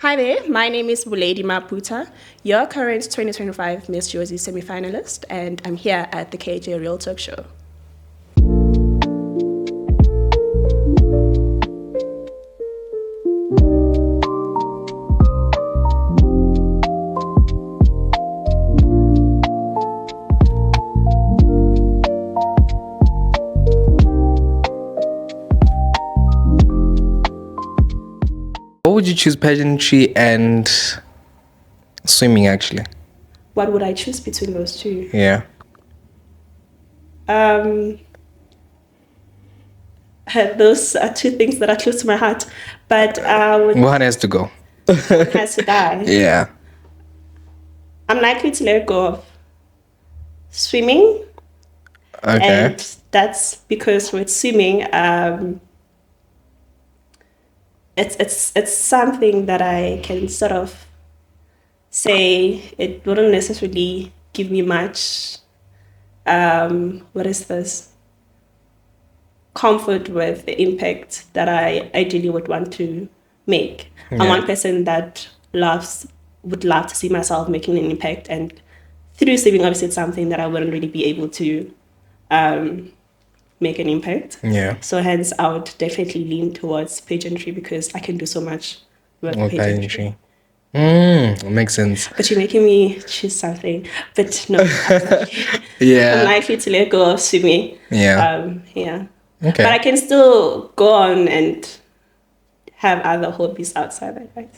Hi there, my name is Boledi Maphutha, your current 2025 Miss Jozi semi-finalist, and I'm here at the KJ Real Talk Show. What would you choose, pageantry and swimming, actually? What would I choose between those two? Yeah. Those are two things that are close to my heart, but One has to go. one has to die. Yeah. I'm likely to let go of swimming, Okay. and that's because with swimming, it's something that I can sort of say it wouldn't necessarily give me much. What is this? Comfort with the impact that I ideally would want to make. I'm Yeah. one person that would love to see myself making an impact, and through swimming, obviously, it's something that I wouldn't really be able to make an impact. Yeah. So hence, I would definitely lean towards pageantry because I can do so much with Or pageantry. pageantry. Makes sense. But you're making me choose something. But no, I'm Yeah. likely to let go of swimming. Yeah. Yeah. Okay. But I can still go on and have other hobbies outside that, right?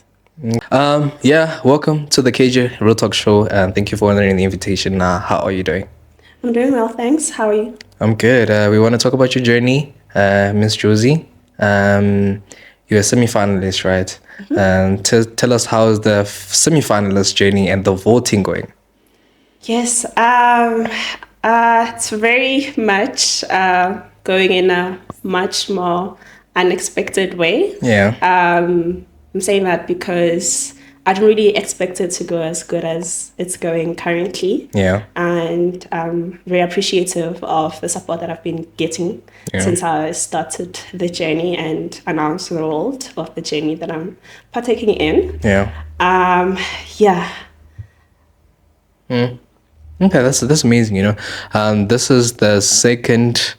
Yeah. Welcome to the KJ Real Talk Show, and thank you for honoring the invitation. How are you doing? I'm doing well, thanks. How are you? I'm good. We want to talk about your journey, Miss Jozi. You're a semi-finalist, right? Tell us how is the semi-finalist journey and the voting going? Yes, it's very much going in a much more unexpected way. Yeah. I'm saying that because I didn't really expect it to go as good as it's going currently. Yeah. And I'm very appreciative of the support that I've been getting since I started the journey and announced the world of the journey that I'm partaking in. Yeah. Yeah. Okay, that's amazing. This is the second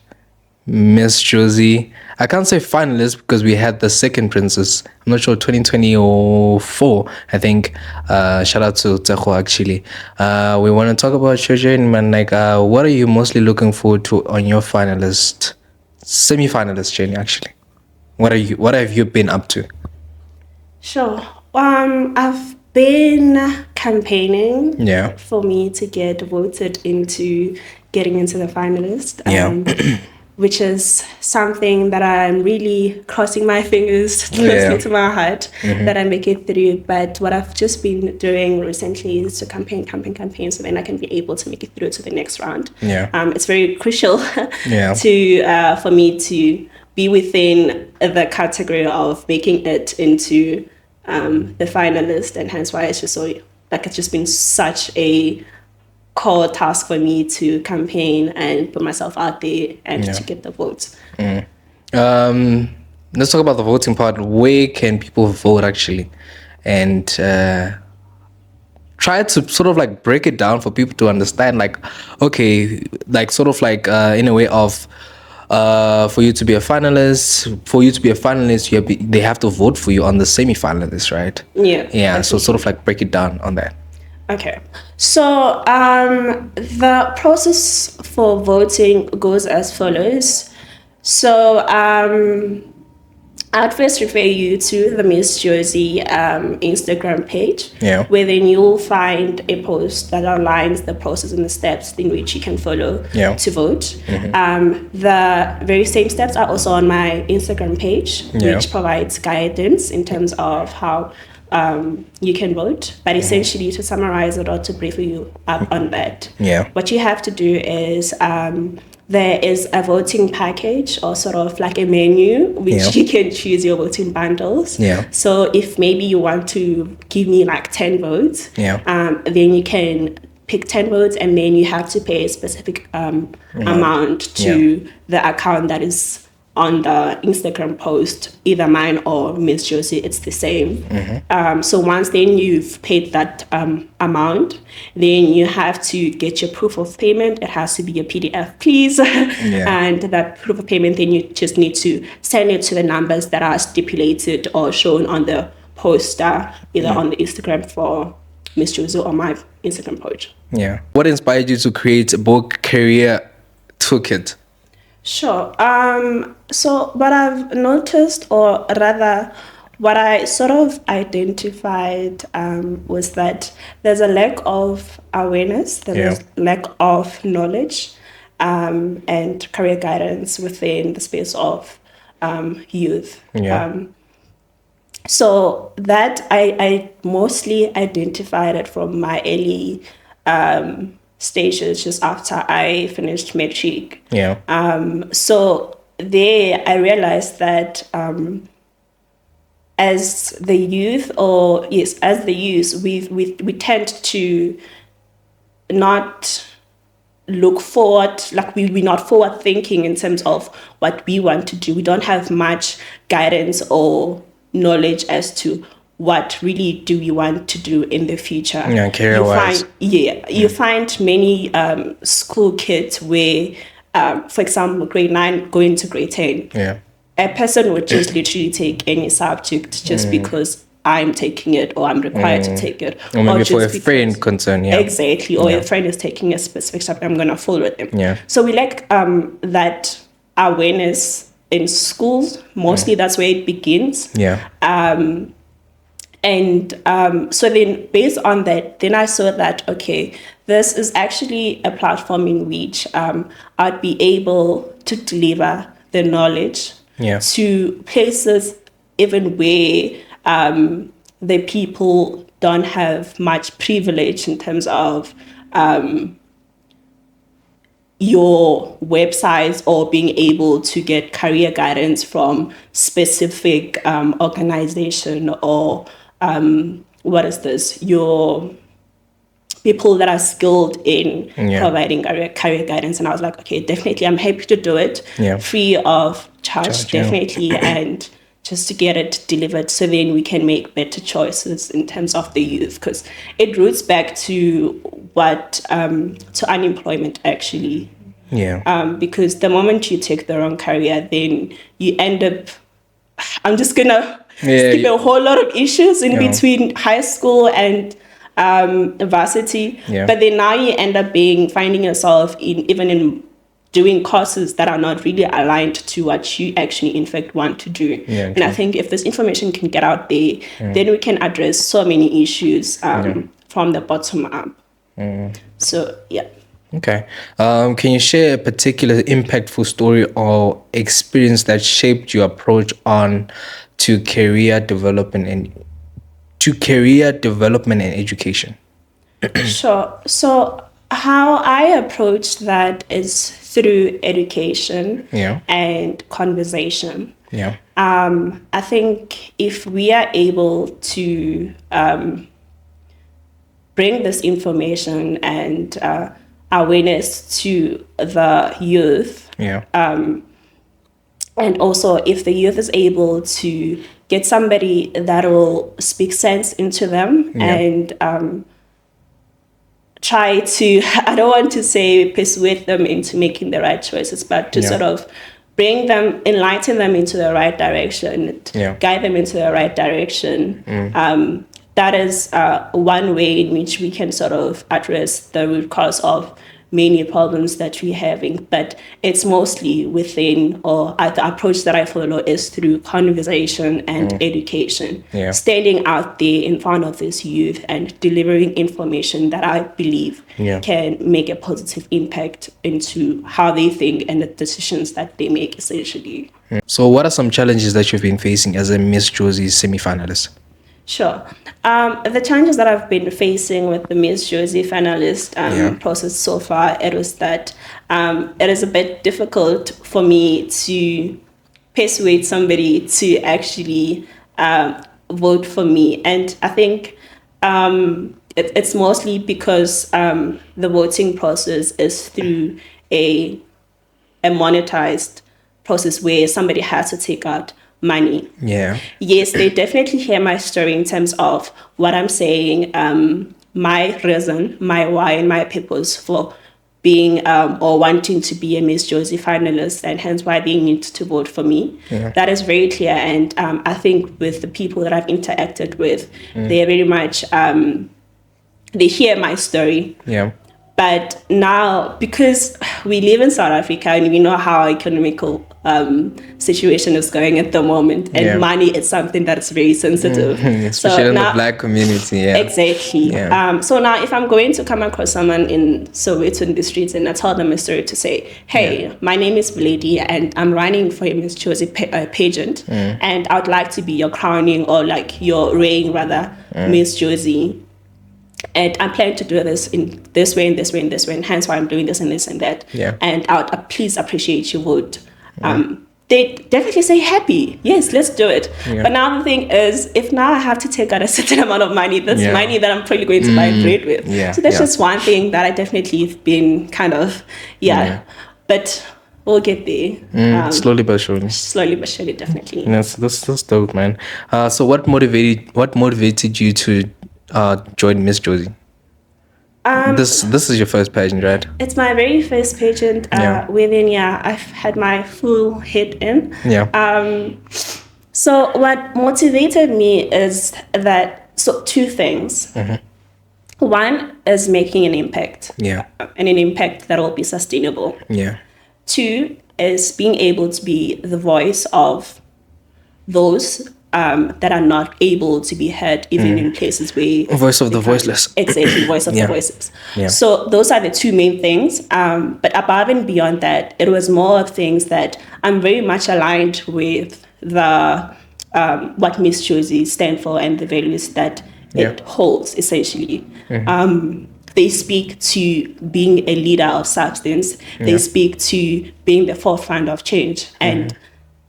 Miss Jozi. I can't say finalist because we had the second princess. I'm not sure, 2024, I think. Shout out to THEKJREALTALKSHOW, actually. We want to talk about your journey, man. Like, what are you mostly looking forward to on your semi-finalist journey, actually? What have you been up to? Sure. I've been campaigning Yeah. for me to get voted into getting into the finalist. Which is something that I'm really crossing my fingers closely to my heart that I make it through. But what I've just been doing recently is to campaign, so then I can be able to make it through to the next round. Yeah. It's very crucial Yeah. for me to be within the category of making it into the finalist, and hence why it's just it's just been such a core task for me to campaign and put myself out there and to get the votes. Let's talk about the voting part. Where can people vote, actually? And try to sort of like break it down for people to understand, like, okay, like sort of like in a way of for you to be a finalist, they have to vote for you on the semi-finalist, right? Yeah. Yeah. So sort of like break it down on that. Okay. So the process for voting goes as follows. So I'd first refer you to the Miss Jozi Instagram page, where then you'll find a post that outlines the process and the steps in which you can follow to vote. The very same steps are also on my Instagram page, which provides guidance in terms of how you can vote. But essentially, to summarize it or to brief you up on that, what you have to do is there is a voting package or sort of like a menu which you can choose your voting bundles. So if maybe you want to give me like 10 votes, then you can pick 10 votes, and then you have to pay a specific amount to the account that is on the Instagram post, either mine or Miss Josie, it's the same. So once then you've paid that amount, then you have to get your proof of payment. It has to be a PDF, please. And that proof of payment, then you just need to send it to the numbers that are stipulated or shown on the poster, either on the Instagram for Miss Josie or my Instagram page. Yeah. What inspired you to create a book career toolkit? Sure. So what I've noticed, or rather what I sort of identified, was that there's a lack of awareness, there's a lack of knowledge, and career guidance within the space of youth. So that I mostly identified it from my early stages, just after I finished matric. So there I realized that as the youth, we tend to not look forward, like we're not forward thinking in terms of what we want to do. We don't have much guidance or knowledge as to what really do we want to do in the future. Career-wise. You find many school kids where, for example, grade 9 going to grade 10, a person would just literally take any subject just because I'm taking it or I'm required to take it. Or maybe for a friend concern, Exactly. Or a friend is taking a specific subject, I'm going to follow them. So we lack that awareness in schools. Mostly that's where it begins. So then based on that, then I saw that, okay, this is actually a platform in which I'd be able to deliver the knowledge to places even where the people don't have much privilege in terms of your websites or being able to get career guidance from specific organization or your people that are skilled in providing career guidance. And I was like, okay, definitely I'm happy to do it free of charge, definitely, and just to get it delivered so then we can make better choices in terms of the youth, because it roots back to to unemployment actually. Because the moment you take the wrong career, then you end up, I'm just gonna skip a whole lot of issues in between high school and varsity. But then now you end up finding yourself in doing courses that are not really aligned to what you actually in fact want to do. And I think if this information can get out there, then we can address so many issues from the bottom up. So Okay. Can you share a particular impactful story or experience that shaped your approach to career development and education? Sure. So how I approach that is through education and conversation. I think if we are able to bring this information and awareness to the youth, and also if the youth is able to get somebody that will speak sense into them and try to, I don't want to say persuade them into making the right choices, but to sort of enlighten them into the right direction, guide them into the right direction. That is one way in which we can sort of address the root cause of many problems that we're having, but it's mostly within, or the approach that I follow is through conversation and education, standing out there in front of this youth and delivering information that I believe can make a positive impact into how they think and the decisions that they make, essentially. So what are some challenges that you've been facing as a Miss Josie semi-finalist? Sure. The challenges that I've been facing with the Miss Josie finalist process so far, it was that it is a bit difficult for me to persuade somebody to actually vote for me. And I think it's mostly because the voting process is through a monetized process where somebody has to take out money. Yeah. Yes, they definitely hear my story in terms of what I'm saying, my reason, my why, and my purpose for being or wanting to be a Miss Jozi finalist, and hence why they need to vote for me. Yeah. That is very clear. And I think with the people that I've interacted with, they're very much, they hear my story. Yeah. But now, because we live in South Africa and we know how our economical situation is going at the moment, and money is something that's very sensitive. Especially in the Black community, yeah. Exactly. Yeah. So now if I'm going to come across someone in Soweto in the streets and I tell them a story to say, hey, my name is Boledi and I'm running for a Miss Jozi pageant, and I would like to be your crowning, or like your reigning rather, Miss Jozi. And I'm planning to do this in this way, and this way, and this way, and hence why I'm doing this and this and that. Yeah. And I would please appreciate your vote. They definitely say happy. Yes, let's do it. Yeah. But now the thing is, if now I have to take out a certain amount of money, that's money that I'm probably going to buy bread with. Yeah. So that's just one thing that I definitely have been kind of, But we'll get there. Slowly but surely. Slowly but surely, definitely. Yes, that's dope, man. So what motivated you to join Miss Jozi? This is your first pageant, right? It's my very first pageant. Within I've had my full head in. Yeah. So what motivated me is that two things. One is making an impact. Yeah. And an impact that will be sustainable. Yeah. Two is being able to be the voice of those that are not able to be heard, even in places where... Voice of the voiceless. Exactly, voice of the voiceless. Yeah. So those are the two main things. But above and beyond that, it was more of things that I'm very much aligned with the what Miss Jozi stand for and the values that it holds, essentially. They speak to being a leader of substance. They speak to being the forefront of change. And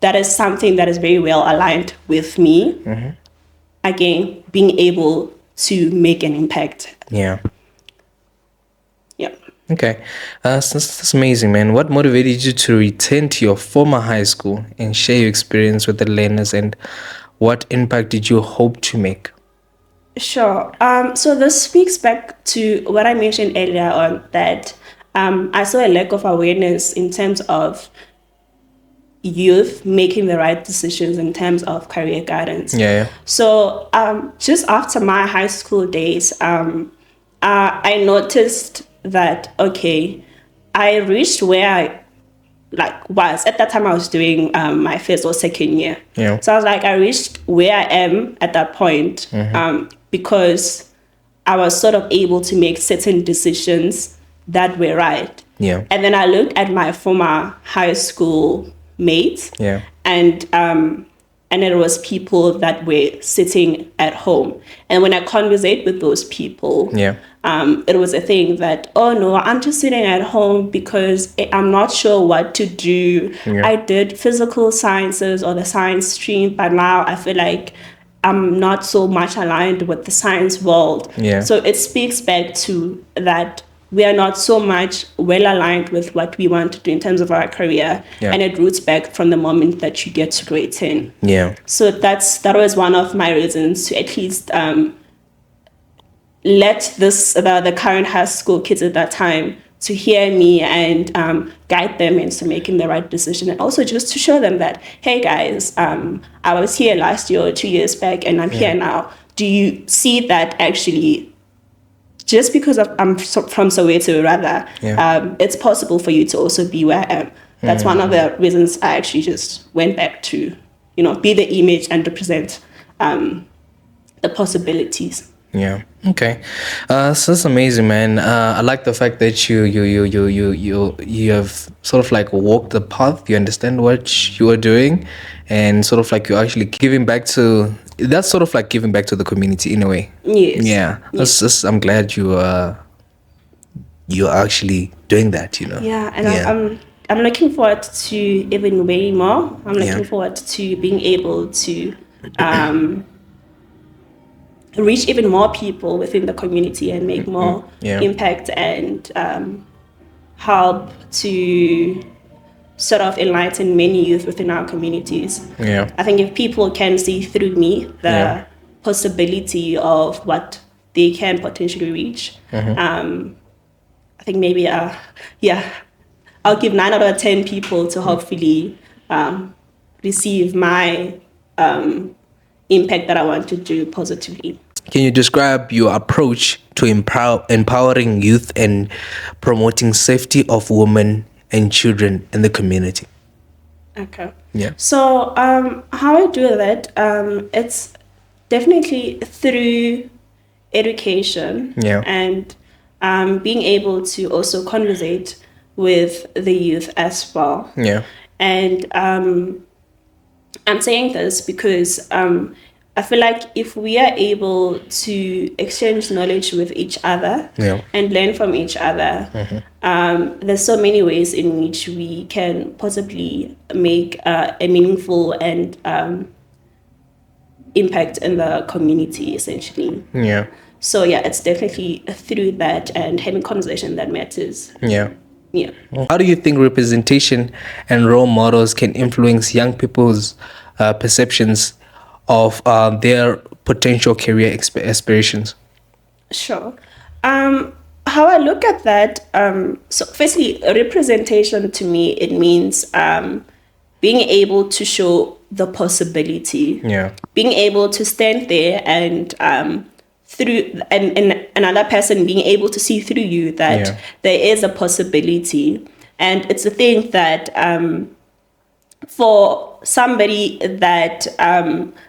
that is something that is very well aligned with me. Again, being able to make an impact. Yeah. Yeah. Okay. That's amazing, man. What motivated you to return to your former high school and share your experience with the learners, and what impact did you hope to make? Sure. So this speaks back to what I mentioned earlier on, that I saw a lack of awareness in terms of youth making the right decisions in terms of career guidance. Yeah. So just after my high school days, I noticed that, okay, I reached where I was. At that time, I was doing my first or second year. Yeah. So I was like, I reached where I am at that point because I was sort of able to make certain decisions that were right. Yeah. And then I looked at my former high school mates. Yeah. And it was people that were sitting at home. And when I conversate with those people, it was a thing that, oh no, I'm just sitting at home because I'm not sure what to do. Yeah. I did physical sciences or the science stream, but now I feel like I'm not so much aligned with the science world. Yeah. So it speaks back to that we are not so much well aligned with what we want to do in terms of our career. Yeah. And it roots back from the moment that you get to grade 10. Yeah. So that was one of my reasons to at least let the current high school kids at that time to hear me and guide them into making the right decision. And also just to show them that, hey guys, I was here last year or 2 years back and I'm here now. Do you see that actually just because I'm from Soweto, rather, it's possible for you to also be where I am. That's one of the reasons I actually just went back to, be the image and represent the possibilities. Yeah. Okay. So that's amazing, man. I like the fact that you have sort of like walked the path. You understand what you are doing, and sort of like you're actually giving back to. That's sort of like giving back to the community in a way. Yes. Yeah. Yes. I'm glad you're actually doing that. Yeah, and I'm looking forward to even way more. I'm looking forward to being able to reach even more people within the community and make more impact and help to sort of enlighten many youth within our communities. I think if people can see through me the possibility of what they can potentially reach, I think maybe I'll give 9 out of 10 people to hopefully receive my impact that I want to do positively. Can you describe your approach to empowering youth and promoting safety of women and children in the community? Okay. Yeah. So how I do that, it's definitely through education and being able to also conversate with the youth as well. Yeah. And I'm saying this because I feel like if we are able to exchange knowledge with each other and learn from each other, there's so many ways in which we can possibly make a meaningful and impact in the community, essentially. Yeah. So it's definitely through that and having conversation that matters. Yeah. Yeah. How do you think representation and role models can influence young people's perceptions of their potential career aspirations? Sure. How I look at that, so firstly, representation to me, it means being able to show the possibility. Yeah. Being able to stand there and through and another person being able to see through you that there is a possibility. And it's a thing that for somebody that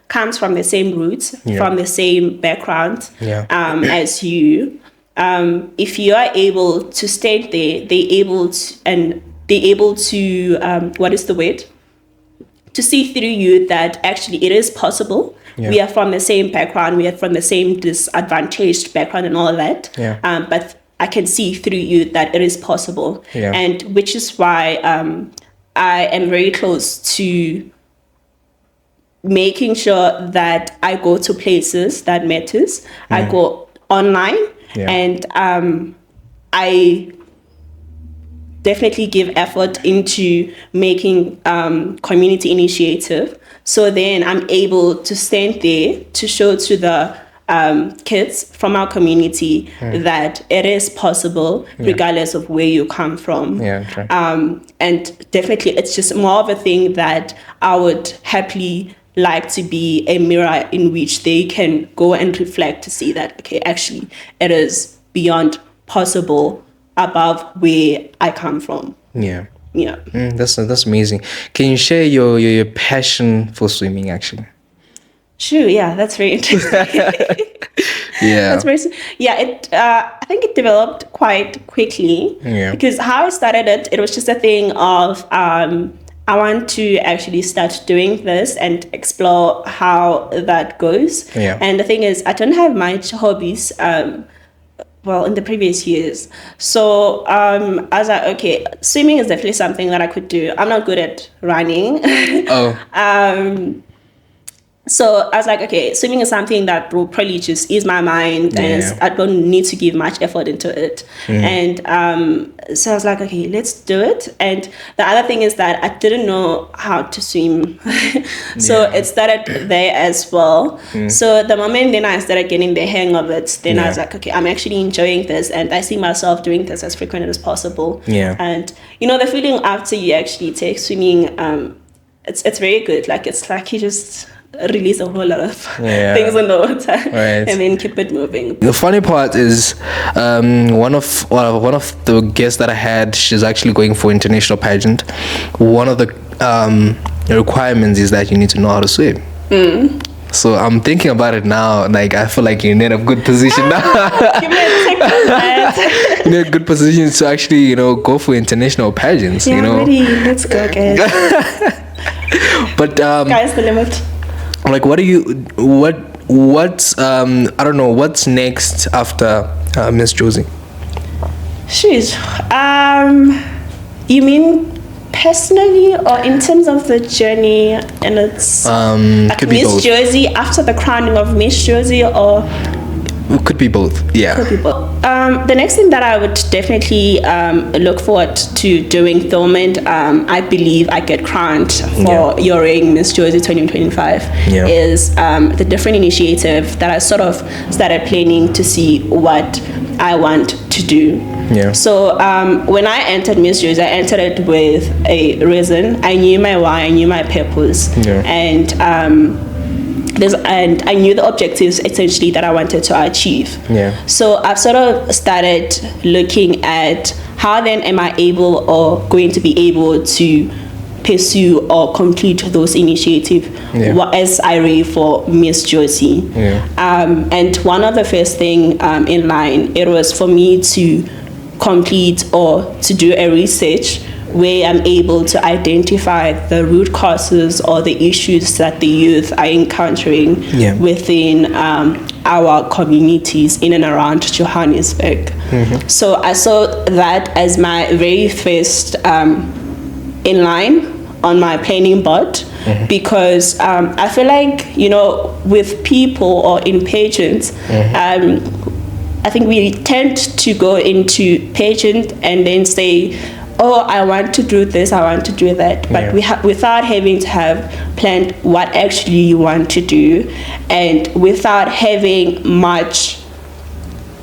comes from the same roots, from the same background as you, if you are able to stand there, they're able to what is the word? To see through you that actually it is possible. We are from the same background, we are from the same disadvantaged background and all of that. But I can see through you that it is possible. And which is why I am very close to making sure that I go to places that matters. I go online and I definitely give effort into making community initiative. So then I'm able to stand there to show to the kids from our community that it is possible regardless of where you come from. And definitely it's just more of a thing that I would happily like to be a mirror in which they can go and reflect to see that, okay, actually it is beyond possible above where I come from. That's amazing. Can you share your passion for swimming actually? Sure, that's very interesting. That's very I think it developed quite quickly because how I started it was just a thing of I want to actually start doing this and explore how that goes. And the thing is, I don't have much hobbies in the previous years. So I was like, okay, swimming is definitely something that I could do. I'm not good at running. So I was like, okay, swimming is something that will probably just ease my mind and I don't need to give much effort into it. And so I was like, okay, let's do it. And the other thing is that I didn't know how to swim. So it started there as well. So the moment then I started getting the hang of it, then I was like, okay, I'm actually enjoying this and I see myself doing this as frequent as possible. And the feeling after you actually take swimming, it's very good. Like it's like you just release a whole lot of things in the water and then keep it moving. The funny part is one of the guests that I had, she's actually going for international pageant. One of the requirements is that you need to know how to swim. So I'm thinking about it now, like I feel like you're in a good position now. Give me a second. You're in a good position to actually go for international pageants. Ready. Let's go, guys. But sky's the limit. Like what's I don't know, what's next after Miss Jozi? Sheesh. You mean personally or in terms of the journey? And it's could be Miss both. Jozi after the crowning of Miss Jozi, or It could be both. Yeah. Could be both. The next thing that I would definitely look forward to doing, the moment I believe I get crowned for your ring Miss Jozi 2025, is the different initiative that I sort of started planning to see what I want to do. So when I entered Miss Jozi, I entered it with a reason. I knew my why, I knew my purpose, and I knew the objectives essentially that I wanted to achieve. So I've sort of started looking at how then am I able or going to be able to pursue or complete those initiatives as I read for Miss Jozi. And one of the first thing in line, it was for me to complete or to do a research where I'm able to identify the root causes or the issues that the youth are encountering within our communities in and around Johannesburg. So I saw that as my very first in line on my planning board, because I feel like, you know, with people or in pageants, I think we tend to go into pageant and then say, oh, I want to do this, I want to do that, but without having to have planned what actually you want to do, and without having much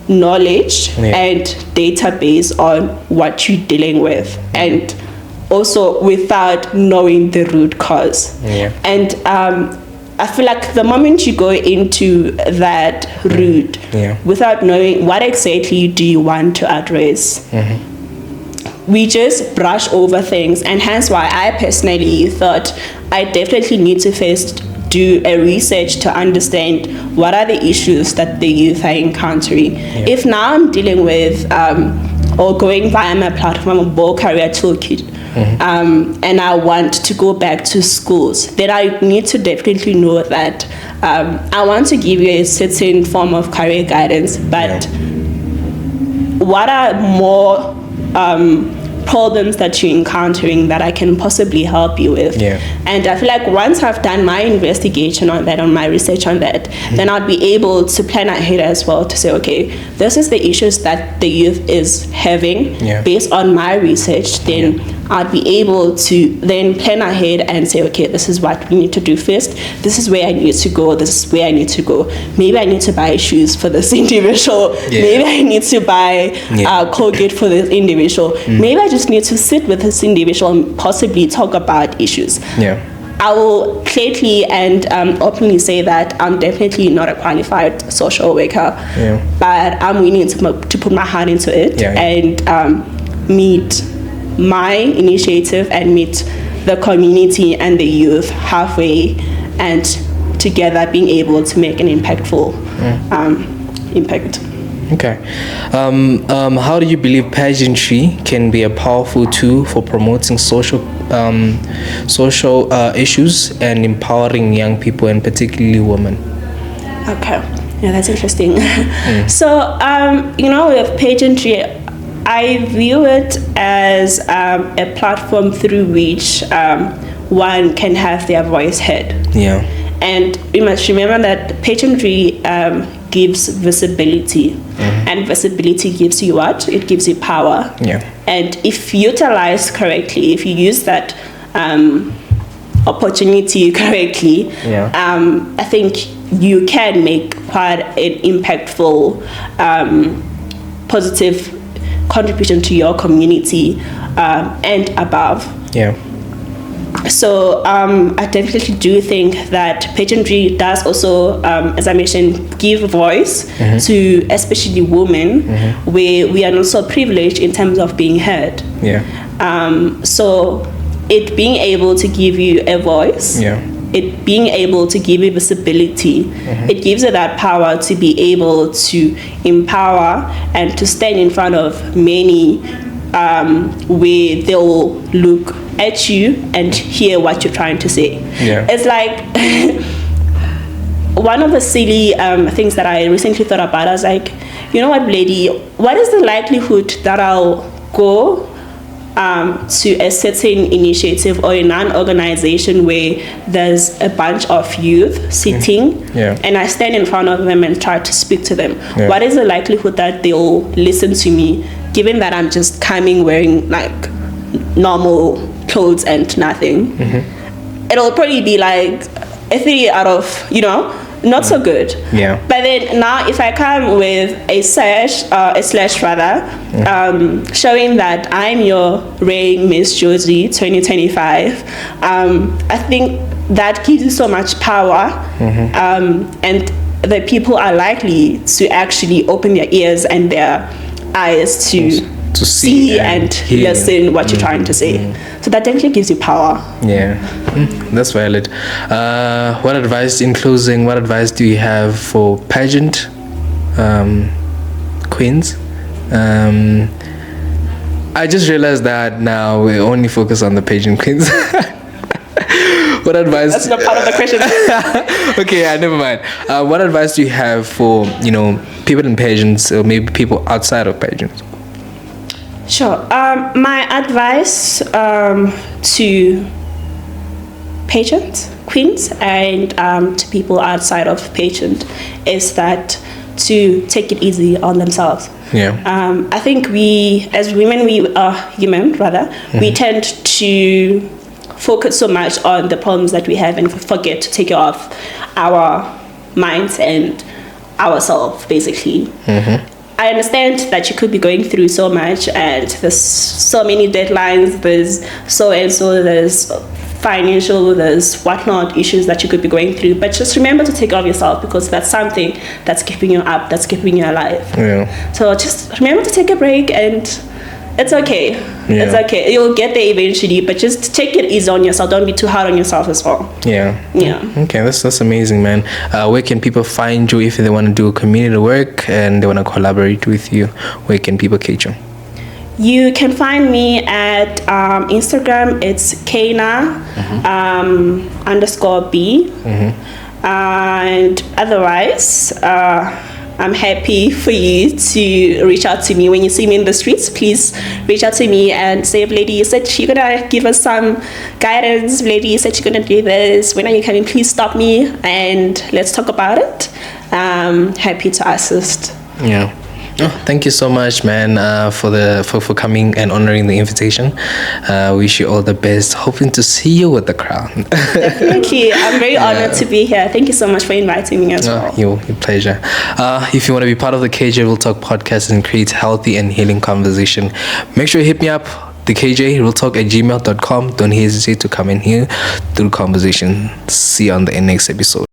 knowledge and database on what you're dealing with, and also without knowing the root cause. And I feel like the moment you go into that route without knowing what exactly do you want to address, we just brush over things. And hence why I personally thought I definitely need to first do a research to understand what are the issues that the youth are encountering. If now I'm dealing with or going via my platform of Bold Career Toolkit, and I want to go back to schools, then I need to definitely know that I want to give you a certain form of career guidance, but what are more problems that you're encountering that I can possibly help you with? And I feel like once I've done my investigation on that, on my research on that, then I'll be able to plan ahead as well to say, okay, this is the issues that the youth is having based on my research. Then I'll be able to then plan ahead and say, okay, this is what we need to do first. This is where I need to go. This is where I need to go. Maybe I need to buy shoes for this individual. Maybe I need to buy Colgate for this individual. Maybe I just need to sit with this individual and possibly talk about issues. I will clearly and openly say that I'm definitely not a qualified social worker, but I'm willing to put my heart into it and meet my initiative and meet the community and the youth halfway, and together being able to make an impactful impact. Okay. How do you believe pageantry can be a powerful tool for promoting social issues and empowering young people, and particularly women? Okay. Yeah, that's interesting. So, with pageantry, I view it as a platform through which one can have their voice heard. And we must remember that pageantry gives visibility, and visibility gives you what? It gives you power. And if utilized correctly, if you use that opportunity correctly, I think you can make quite an impactful, positive contribution to your community and above. So I definitely do think that pageantry does also, as I mentioned, give voice to especially women, where we are not so privileged in terms of being heard. So it being able to give you a voice, it being able to give you visibility, it gives you that power to be able to empower and to stand in front of many, where they'll look at you and hear what you're trying to say. It's like one of the silly things that I recently thought about. I was like, you know what, Boledi, what is the likelihood that I'll go to a certain initiative or a non-organization where there's a bunch of youth sitting, and I stand in front of them and try to speak to them, what is the likelihood that they'll listen to me, given that I'm just coming wearing like normal clothes and nothing? It'll probably be like a 3 out of, not so good. But then now if I come with a slash rather, showing that I'm your reigning Miss Jozi 2025, I think that gives you so much power, and the people are likely to actually open their ears and their eyes to see and listen what you're trying to say. So that definitely gives you power. That's valid. What advice, in closing, what advice do you have for pageant queens? I just realized that now we only focus on the pageant queens. What advice? That's not part of the question. Okay, never mind. What advice do you have for people in pageants, or maybe people outside of pageants? Sure. My advice to pageant queens and to people outside of pageant is that to take it easy on themselves. I think we, as women, we are human rather. We tend to focus so much on the problems that we have and forget to take it off our minds and ourselves, basically. I understand that you could be going through so much, and there's so many deadlines, there's there's financial, there's whatnot issues that you could be going through, but just remember to take care of yourself, because that's something that's keeping you up, that's keeping you alive. So just remember to take a break, and it's okay. It's okay. You'll get there eventually, but just take it easy on yourself. Don't be too hard on yourself as well. Okay, that's amazing, man. Where can people find you if they want to do community work and they want to collaborate with you? Where can people catch you? You can find me at Instagram. It's Kana _B. And otherwise, I'm happy for you to reach out to me when you see me in the streets. Please reach out to me and say, Boledi, you said you're gonna give us some guidance. Boledi, you said you're gonna do this. When are you coming? Please stop me and let's talk about it. Happy to assist. Thank you so much, man, for coming and honoring the invitation. Wish you all the best. Hoping to see you with the crown. Definitely. I'm very honored to be here. Thank you so much for inviting me as well. Your pleasure. If you want to be part of the KJ Real Talk podcast and create healthy and healing conversation, make sure you hit me up, TheKJRealTalk@gmail.com. Don't hesitate to come in here through conversation. See you on the next episode.